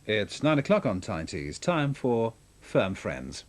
It's 9 o'clock on Tyne Tees. Time for Firm Friends.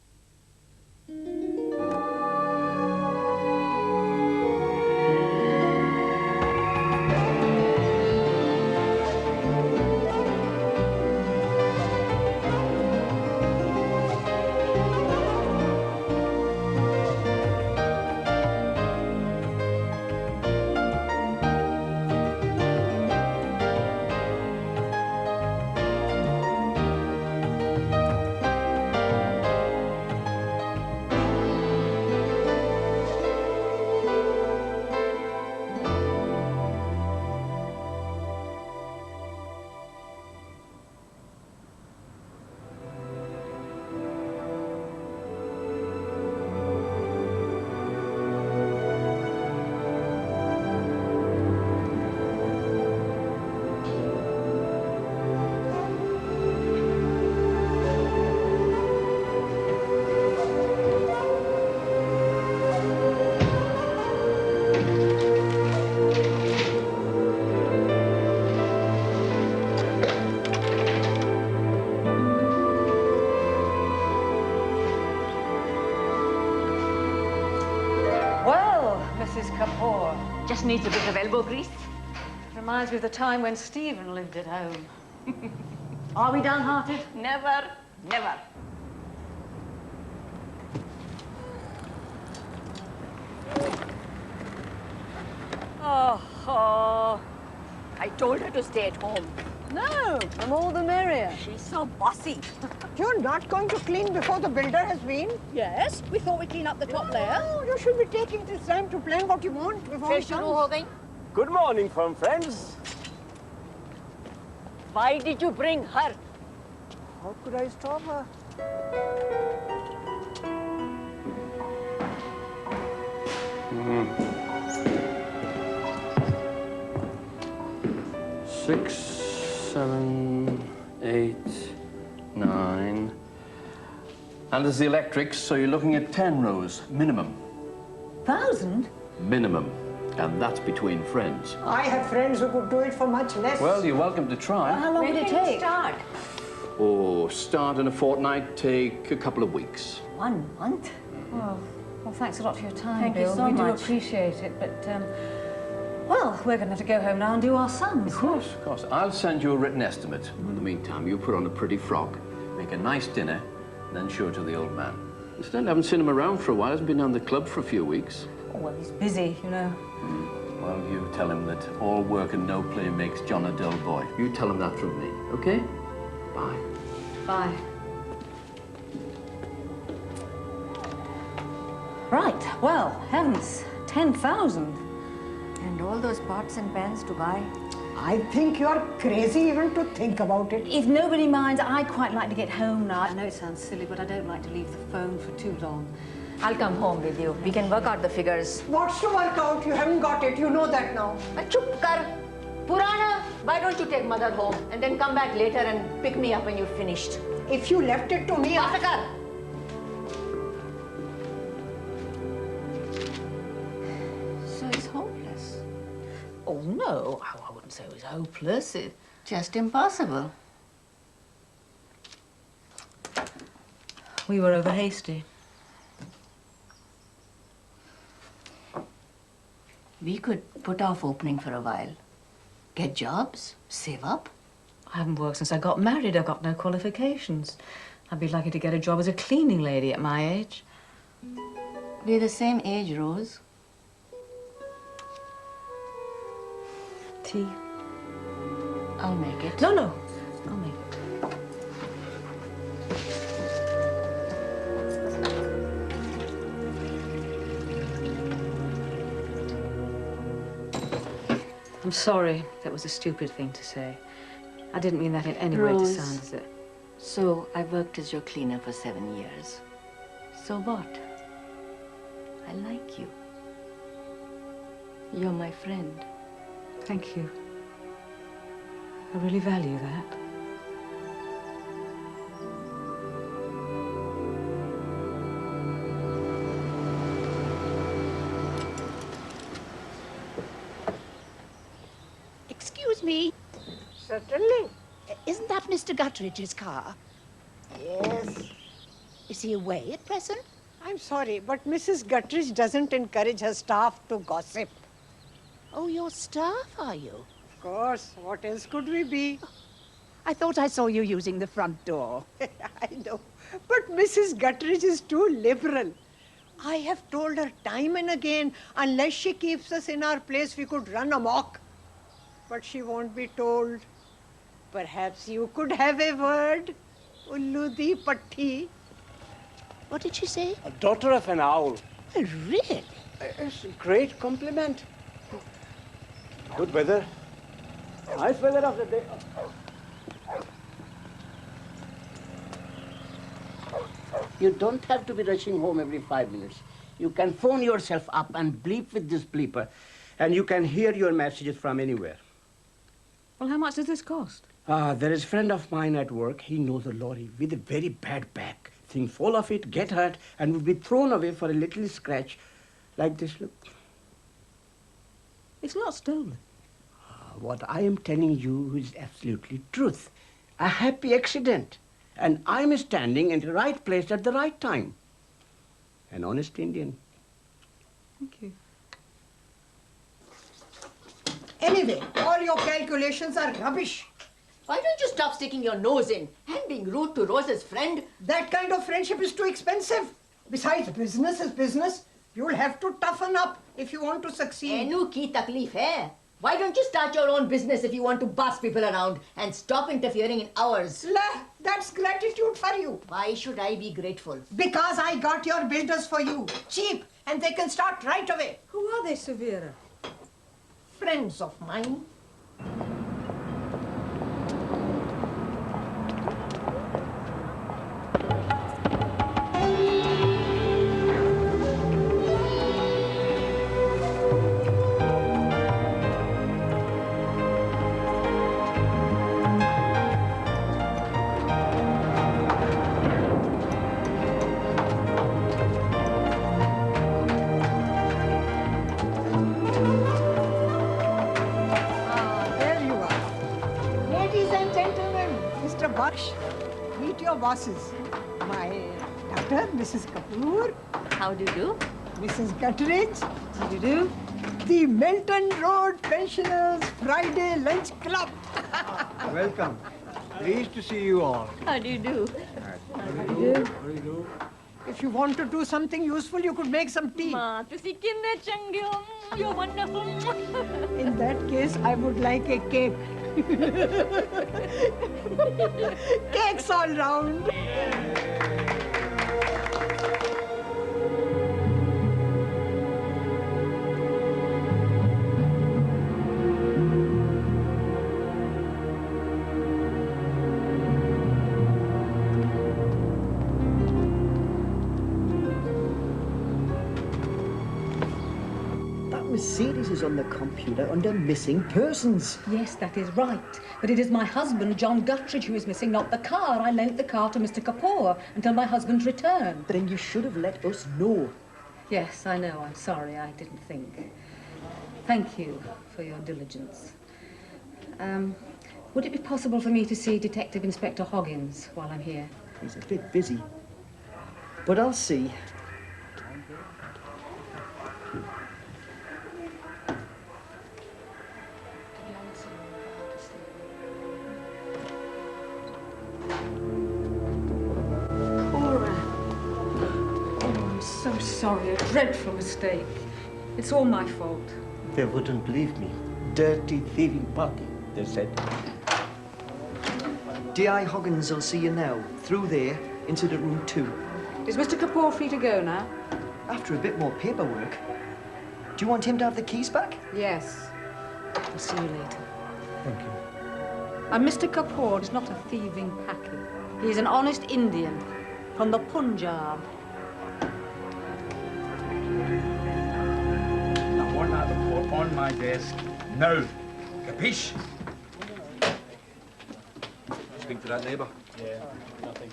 Mrs. Kapoor. Just needs a bit of elbow grease. Reminds me of the time when Stephen lived at home. Are we downhearted? Never, never. Oh, I told her to stay at home. No, the more the merrier. She's so bossy. You're not going to clean before the builder has been? Yes, we thought we'd clean up the top layer. No, you should be taking this time to plan what you want before he comes. Good morning, firm friends. Why did you bring her? How could I stop her? Six, 7, 8, 9. And there's the electrics, so you're looking at 10 rows, minimum. 1,000? Minimum. And that's between friends. I have friends who could do it for much less. Well, you're welcome to try. How long would it take? Start? Oh, start in a fortnight, take a couple of weeks. 1 month? Well, thanks a lot for your time, Thank you Bill. so We do much. appreciate it, but, well, we're going to have to go home now and do our sums. Of course. I'll send you a written estimate. In the meantime, you put on a pretty frock, make a nice dinner, and then show it to the old man. Still, haven't seen him around for a while. Hasn't been down the club for a few weeks. Oh, well, he's busy, you know. Well, you tell him that all work and no play makes John a dull boy. You tell him that from me, okay? Bye. Bye. Right, well, heavens, 10,000. And all those pots and pans to buy? I think you're crazy even to think about it. If nobody minds, I'd quite like to get home now. I know it sounds silly, but I don't like to leave the phone for too long. I'll come home with you. We can work out the figures. What's to work out? You haven't got it. You know that now. Chup kar. Purana, why don't you take mother home and then come back later and pick me up when you're finished? If you left it to me, Pasakar. So it's hopeless. Oh, no, I wouldn't say it was hopeless. Just impossible. We were over hasty. We could put off opening for a while. Get jobs, save up. I haven't worked since I got married. I've got no qualifications. I'd be lucky to get a job as a cleaning lady at my age. We're the same age, Rose. Tea? I'll make it. No, no. I'll make it. I'm sorry. That was a stupid thing to say. I didn't mean that in any way to Rose. sound as if... So I worked as your cleaner for 7 years. So what? I like you. You're my friend. Thank you. I really value that. Excuse me. certainly. Isn't that Mr. Guttridge's car? Yes. Is he away at present? I'm sorry, but Mrs. Guttridge doesn't encourage her staff to gossip. Oh, your staff, are you? Of course, what else could we be? I thought I saw you using the front door. I know, but Mrs. Guttridge is too liberal. I have told her time and again, unless she keeps us in our place, we could run amok. But she won't be told. Perhaps you could have a word, Ullu di Patti. What did she say? A daughter of an owl. Oh, really? It's a great compliment. Good weather. Nice weather of the day. You don't have to be rushing home every 5 minutes. You can phone yourself up and bleep with this bleeper, and you can hear your messages from anywhere. Well, how much does this cost? There is a friend of mine at work. He knows a lorry with a very bad back. Thing fall off it, get hurt, and will be thrown away for a little scratch like this. Look. It's not stolen. What I am telling you is absolutely truth. A happy accident. And I'm standing in the right place at the right time. An honest Indian. Thank you. Anyway, all your calculations are rubbish. Why don't you stop sticking your nose in and being rude to Rose's friend? That kind of friendship is too expensive. Besides, business is business. You'll have to toughen up if you want to succeed. Enu ki takleef hai. Why don't you start your own business if you want to boss people around and stop interfering in ours? La, that's gratitude for you. Why should I be grateful? Because I got your builders for you. Cheap, and they can start right away. Who are they, Severa? Friends of mine. Meet your bosses. My daughter, Mrs. Kapoor. How do you do? Mrs. Guttridge. How do you do? The Milton Road Pensioners Friday Lunch Club. Welcome. Pleased to see you all. How do you do? How do you do? If you want to do something useful, you could make some tea. Ma, tusi kinne change ho. You're wonderful. In that case, I would like a cake. Cakes all round. Mercedes is on the computer under missing persons. Yes, that is right. But it is my husband, John Guttridge, who is missing, not the car. I lent the car to Mr. Kapoor until my husband's return. Then you should have let us know. Yes, I know. I'm sorry. I didn't think. Thank you for your diligence. Would it be possible for me to see Detective Inspector Hoggins while I'm here? He's a bit busy. But I'll see. Sorry, a dreadful mistake. It's all my fault. They wouldn't believe me. Dirty, thieving party, they said. D.I. Hoggins will see you now. Through there, into the room 2. Is Mr. Kapoor free to go now? After a bit more paperwork. Do you want him to have the keys back? Yes. I'll see you later. Thank you. And Mr. Kapoor is not a thieving packy. He's an honest Indian from the Punjab. I want that report on my desk now. Capiche? Speak to that neighbour. Yeah, nothing.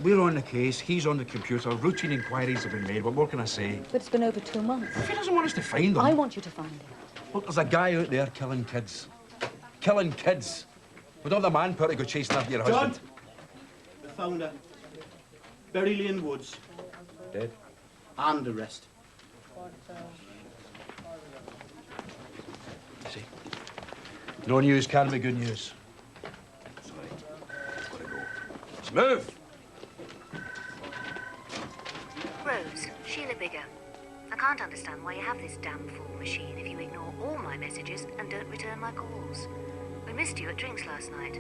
We're on the case, he's on the computer, routine inquiries have been made, but what can I say? But it's been over 2 months. If he doesn't want us to find him... I want you to find him. Look, there's a guy out there killing kids. killing kids. With all the manpower to go chasing after your husband. John! We found her. Buried in woods. Dead? And the rest. See? No news can be good news. Sorry. Gotta go. Let's move! Rose, Sheila Bigger. I can't understand why you have this damn fool machine if you ignore all my messages and don't return my calls. We missed you at drinks last night.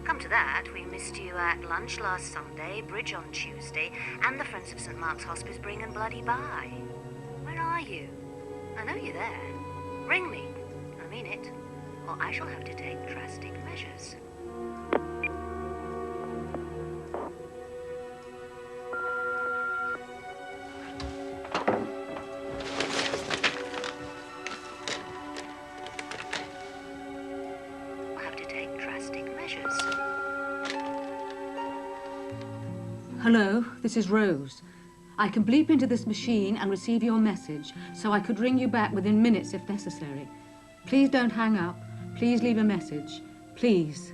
Come to that, we missed you at lunch last Sunday, bridge on Tuesday, and the Friends of St. Mark's Hospice bringing bloody by. Where are you? I know you're there. Ring me. I mean it. Or I shall have to take drastic measures. Hello, this is Rose. I can bleep into this machine and receive your message, so I could ring you back within minutes if necessary. Please don't hang up. Please leave a message. Please.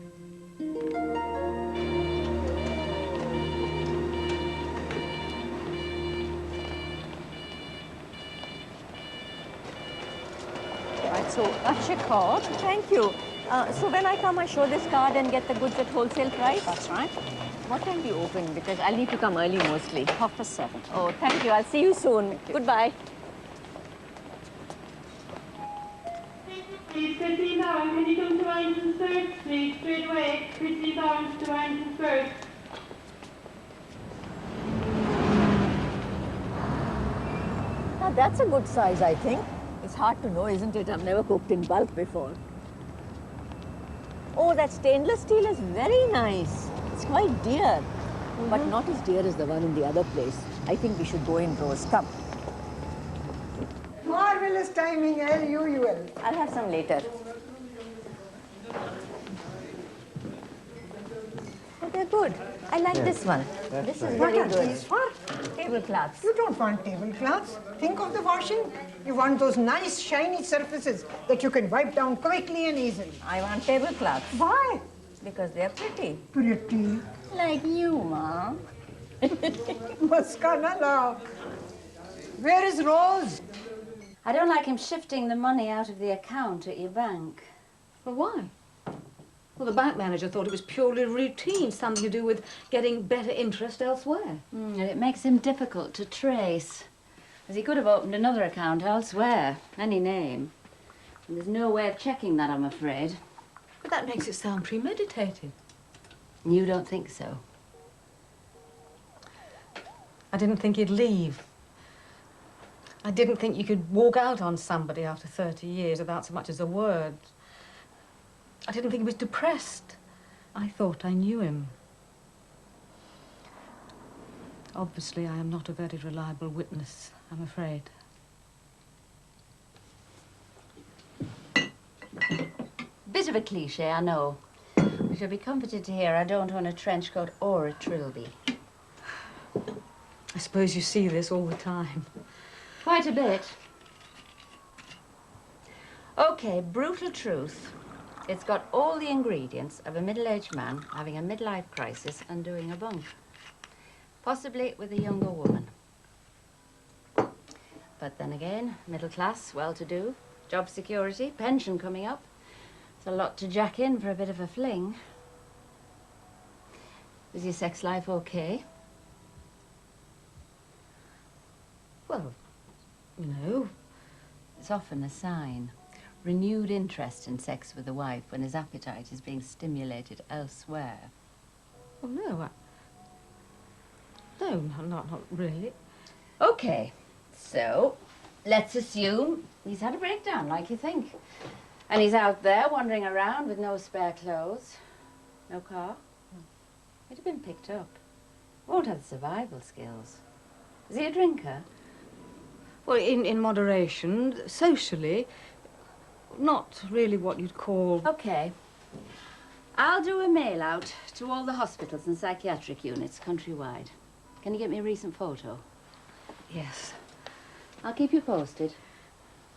Right, so that's your card. Thank you. So when I come, I show this card and get the goods at wholesale price? That's right. What time do you open? Because I'll need to come early mostly. 7:30. Oh, thank you. I'll see you soon. Goodbye. Please proceed now. Can you come to Warrington First, please? Straight away. Proceed down to Warrington First. Now that's a good size, I think. It's hard to know, isn't it? I've never cooked in bulk before. Oh, that stainless steel is very nice. It's quite dear, but not as dear as the one in the other place. I think we should go in, Rose. Come. Marvelous timing, as usual. I'll have some later. Oh, they're good. I like this one. This is What very are good. these for? Tablecloths. You don't want tablecloths. Think of the washing. You want those nice, shiny surfaces that you can wipe down quickly and easily. I want tablecloths. Why? Because they're pretty. Pretty. Like you, Mom. Muskana la. Where is Rose? I don't like him shifting the money out of the account at your bank. Well, why? Well, the bank manager thought it was purely routine, something to do with getting better interest elsewhere. And it makes him difficult to trace, as he could have opened another account elsewhere, any name. And there's no way of checking that, I'm afraid. But that makes it sound premeditated. You don't think so? I didn't think he'd leave. I didn't think you could walk out on somebody after 30 years without so much as a word. I didn't think he was depressed. I thought I knew him. Obviously, I am not a very reliable witness, I'm afraid. Bit of a cliche, I know. But you'll be comforted to hear I don't own a trench coat or a trilby. I suppose you see this all the time. Quite a bit. Okay, brutal truth. It's got all the ingredients of a middle-aged man having a midlife crisis and doing a bunk. Possibly with a younger woman. But then again, middle class, well-to-do, job security, pension coming up. It's a lot to jack in for a bit of a fling. Is your sex life okay? Well, no. It's often a sign. Renewed interest in sex with a wife when his appetite is being stimulated elsewhere. Well, no, no, not really. Okay, so let's assume he's had a breakdown like you think. And he's out there wandering around with no spare clothes, no car. He'd have been picked up. Won't have the survival skills. Is he a drinker? Well, in moderation, socially, not really what you'd call... Okay. I'll do a mail out to all the hospitals and psychiatric units countrywide. Can you get me a recent photo? Yes. I'll keep you posted.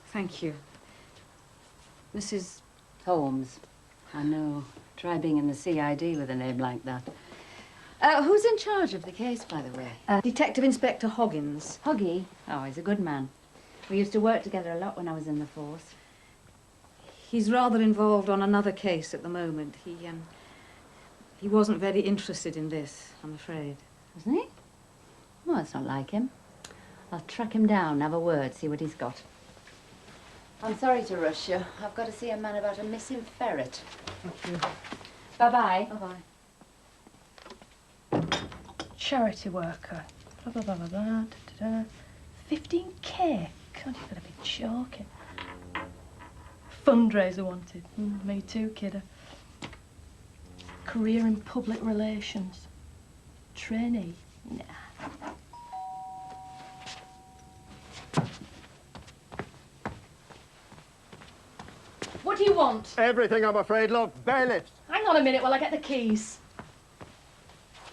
Thank you. Mrs. Holmes. I know. Try being in the CID with a name like that. Who's in charge of the case, by the way? Detective Inspector Hoggins. Hoggy? Oh, he's a good man. We used to work together a lot when I was in the force. He's rather involved on another case at the moment. He wasn't very interested in this, I'm afraid. Wasn't he? Well, that's not like him. I'll track him down, have a word, see what he's got. I'm sorry to rush you. I've got to see a man about a missing ferret. Thank you. Bye-bye. Bye-bye. Charity worker. Blah, blah, blah, blah, blah. Da, da, da. 15K. God, you've got to be joking. Fundraiser wanted. Me too, kiddo. Career in public relations. Trainee. Nah. What do you want? Everything, I'm afraid, love. Bailiffs. Hang on a minute while I get the keys.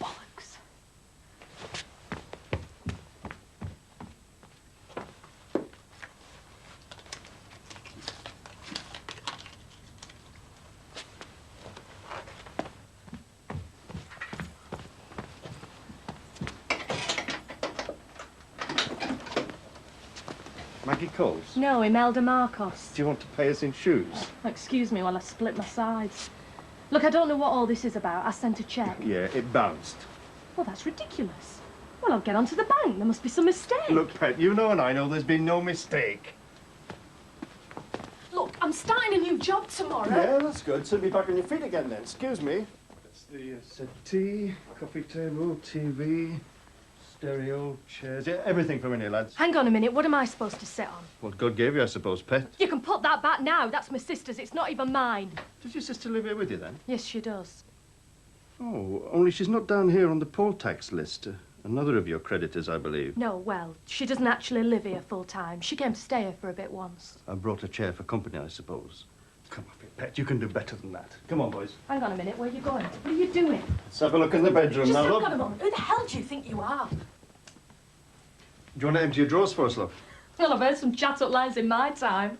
Bollocks. Maggie Coles. No, Imelda Marcos. Do you want to pay us in shoes? Excuse me while I split my sides. Look, I don't know what all this is about. I sent a cheque. Yeah, it bounced. Well, that's ridiculous. Well, I'll get onto the bank. There must be some mistake. Look, Pet, you know and I know there's been no mistake. Look, I'm starting a new job tomorrow. Yeah, that's good. So be back on your feet again then. Excuse me. That's the settee, coffee table, TV, stereo, chairs. Yeah, everything from in here, lads. Hang on a minute. What am I supposed to sit on? What God gave you, I suppose, Pet. You can put that back now. That's my sister's. It's not even mine. Does your sister live here with you, then? Yes, she does. Oh, only she's not down here on the poll tax list. Another of your creditors, I believe. No, well, she doesn't actually live here full time. She came to stay here for a bit once. I brought a chair for company, I suppose. Come off it, Pet. You can do better than that. Come on, boys. Hang on a minute. Where are you going? What are you doing? Let's have a look in the bedroom Just now, hang love. on a moment. Who the hell do you think you are? Do you want to empty your drawers for us, love? Well, I've heard some chat-up lines in my time.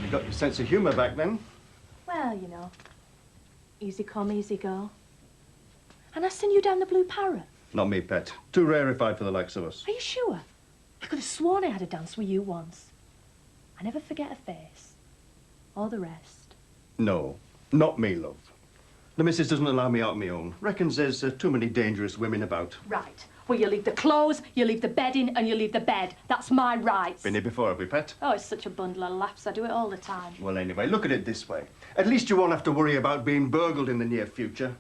You got your sense of humour back then? Well, you know, easy come, easy go. And I send you down the Blue Parrot. Not me, Pet. Too rarefied for the likes of us. Are you sure? I could have sworn I had a dance with you once. I never forget a face. Or the rest. No, not me, love. The missus doesn't allow me out on my own. Reckons there's too many dangerous women about. Right. Well, you leave the clothes, you leave the bedding, and you leave the bed. That's my rights. Been here before, have we, Pet? Oh, it's such a bundle of laughs. I do it all the time. Well, anyway, look at it this way. At least you won't have to worry about being burgled in the near future.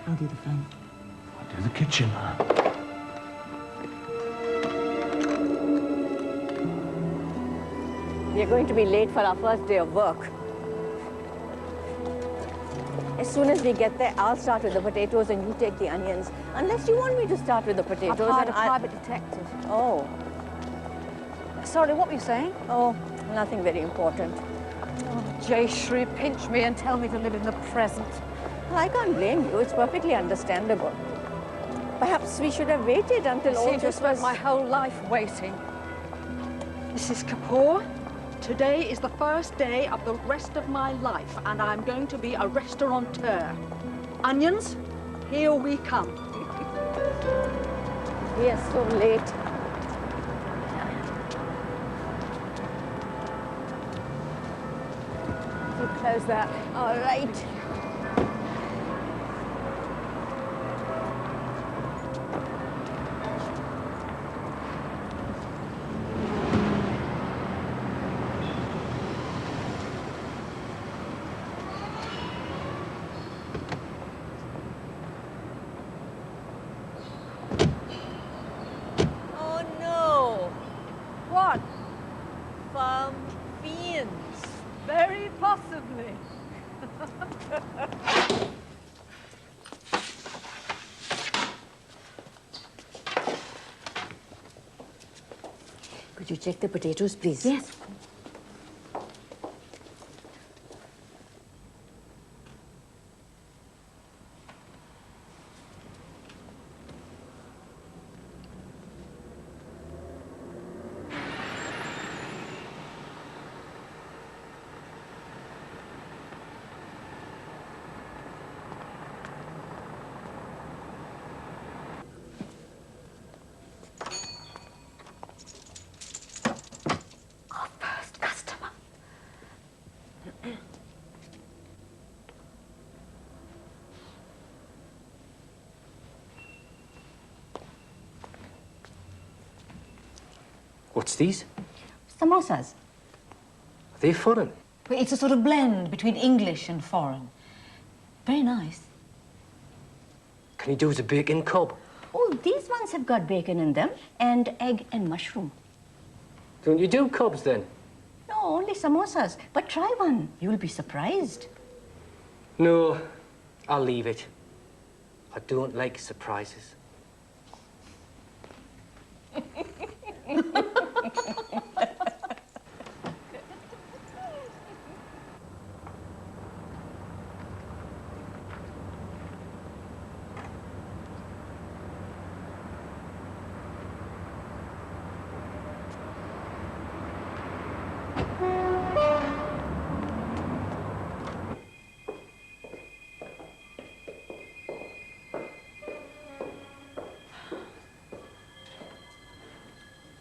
I'll do the phone. I'll do the kitchen. We're going to be late for our first day of work. As soon as we get there, I'll start with the potatoes and you take the onions. Unless you want me to start with the potatoes. I've hired a and private detective. Oh. Sorry, what were you saying? Oh, nothing very important. Oh, Jayashri, pinch me and tell me to live in the present. Well, I can't blame you. It's perfectly understandable. Perhaps we should have waited until You all seem to have this spent was... my whole life waiting. Mrs. Kapoor, today is the first day of the rest of my life, and I'm going to be a restaurateur. Onions, here we come. We are so late. You close that. All right. Oh no! What? Farm fiends. Very possibly. Could you check the potatoes, please? Yes. What's these? Samosas. Are they foreign? Well, it's a sort of blend between English and foreign. Very nice. Can you do as a bacon cob? Oh, these ones have got bacon in them, and egg and mushroom. Don't you do cobs then? No, only samosas. But try one. You'll be surprised. No, I'll leave it. I don't like surprises.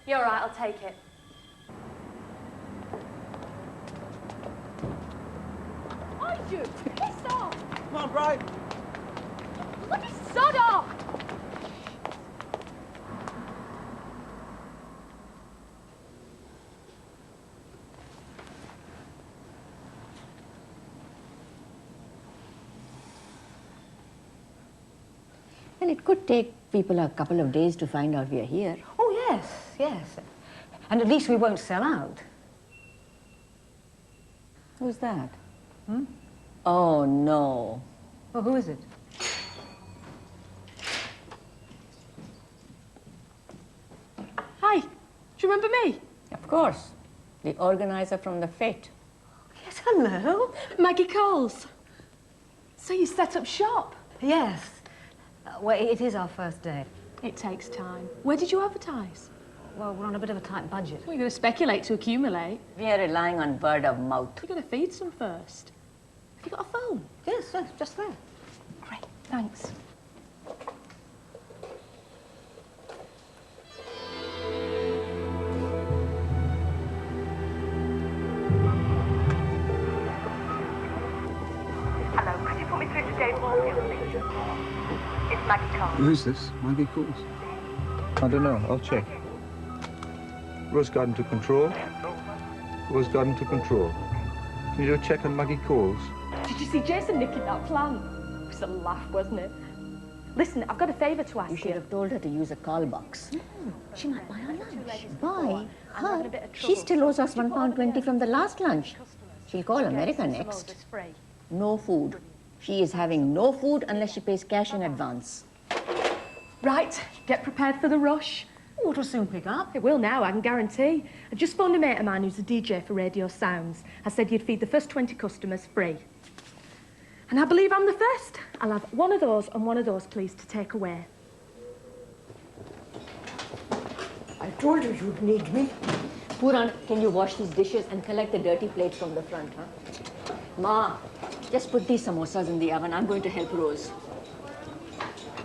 You're right, I'll take it. I do. Piss off! Come on, Bride. Bloody sod off! Well, it could take people a couple of days to find out we are here. Oh, yes, yes. And at least we won't sell out. Who's that? Oh, no. Well, who is it? Hi, do you remember me? Of course. The organizer from the fete. Yes, hello. Maggie Coles. So you set up shop? Yes. Well, it is our first day. It takes time. Where did you advertise? Well, we're on a bit of a tight budget. Well, you're going to speculate to accumulate. We are relying on word of mouth. You've got to feed some first. Have you got a phone? Yes, yes, just there. Great, thanks. Hello, could you put me through to Dave Morgan, please? It's Maggie Coles. Who's this? Maggie Coles? I don't know. I'll check. Rose Garden to control. Rose Garden to control. Can you do a check on Maggie Coles? Did you see Jason nicking that plan? It was a laugh, wasn't it? Listen, I've got a favour to ask you. You should have told her to use a call box. She might buy our lunch. Buy her? She still owes us £1.20 from the last lunch. She'll call America next. No food. She is having no food unless she pays cash in advance. Right, get prepared for the rush. Oh, it'll soon pick up. It will now, I can guarantee. I just phoned a mate of mine who's a DJ for Radio Sounds. I said you'd feed the first 20 customers free. And I believe I'm the first. I'll have one of those and one of those, please, to take away. I told you you'd need me. Puran, can you wash these dishes and collect the dirty plates from the front, huh? Ma, just put these samosas in the oven. I'm going to help Rose.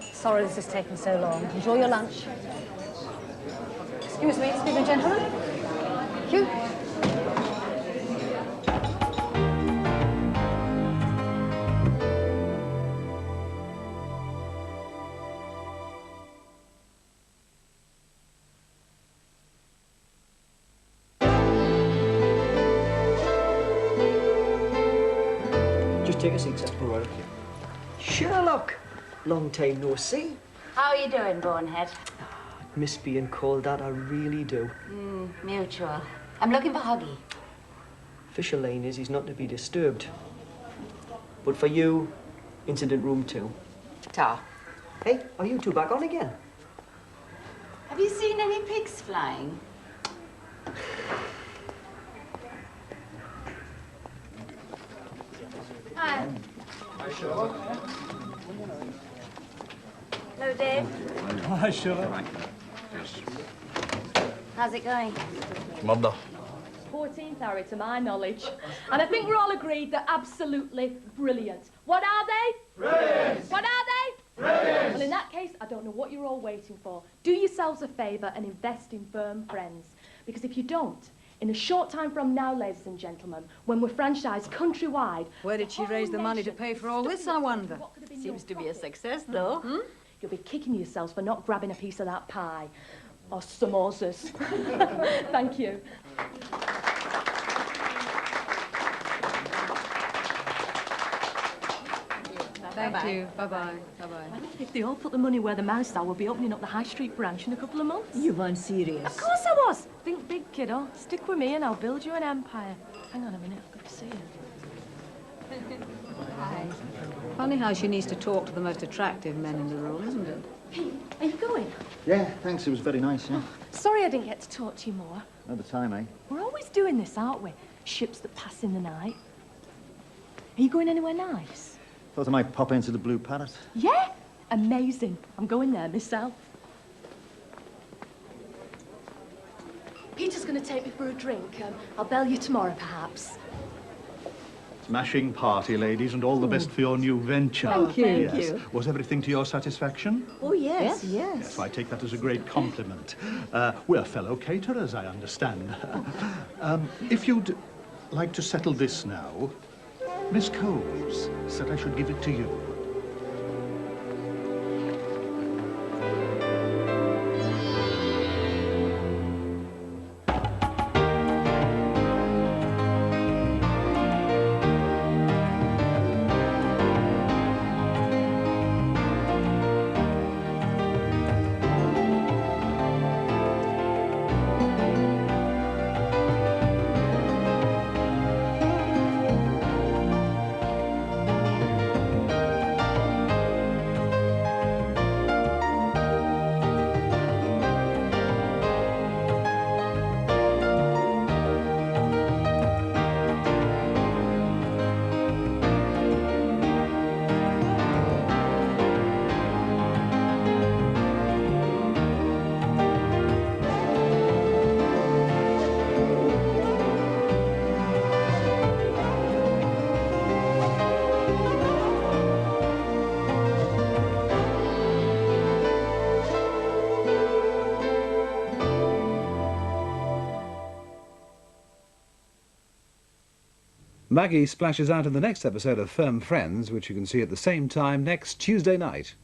Sorry this has taken so long. Enjoy your lunch. Excuse me, and gentlemen. Thank you. Just take a seat, sir. All right, okay. Sherlock! Long time no see. How are you doing, bonehead? Miss being called that, I really do. Mutual. I'm looking for Huggy. Official line is he's not to be disturbed. But for you, incident room 2. Ta. Hey, are you two back on again? Have you seen any pigs flying? Hi. Hello, Dave. Hi, Sheila. How's it going? Mother. 14th, Harry, to my knowledge. And I think we're all agreed they're absolutely brilliant. What are they? Brilliant! What are they? Brilliant! Well, in that case, I don't know what you're all waiting for. Do yourselves a favour and invest in firm friends. Because if you don't, in a short time from now, ladies and gentlemen, when we're franchised countrywide... Where did she raise the money to pay for all this, I wonder? Seems to be a success, though. You'll be kicking yourselves for not grabbing a piece of that pie. Or samosas. Thank you. Thank you. Bye-bye. Bye-bye. If they all put the money where the mouths are, we'll be opening up the High Street branch in a couple of months. You weren't serious. Of course I was. Think big, kiddo. Stick with me and I'll build you an empire. Hang on a minute, I've got to see you. Hi. Funny how she needs to talk to the most attractive men in the room, isn't it? Pete, are you going? Yeah, thanks. It was very nice, yeah. Sorry I didn't get to talk to you more. Another time, eh? We're always doing this, aren't we? Ships that pass in the night. Are you going anywhere nice? Thought I might pop into the Blue Parrot. Yeah? Amazing. I'm going there myself. Peter's going to take me for a drink. I'll bail you tomorrow, perhaps. Smashing party, ladies, and all the best for your new venture. Thank you. Yes. Thank you. Was everything to your satisfaction? Oh, yes, yes. Yes, I take that as a great compliment. We're fellow caterers, I understand. If you'd like to settle this now, Miss Coles said I should give it to you. Maggie splashes out in the next episode of Firm Friends, which you can see at the same time next Tuesday night.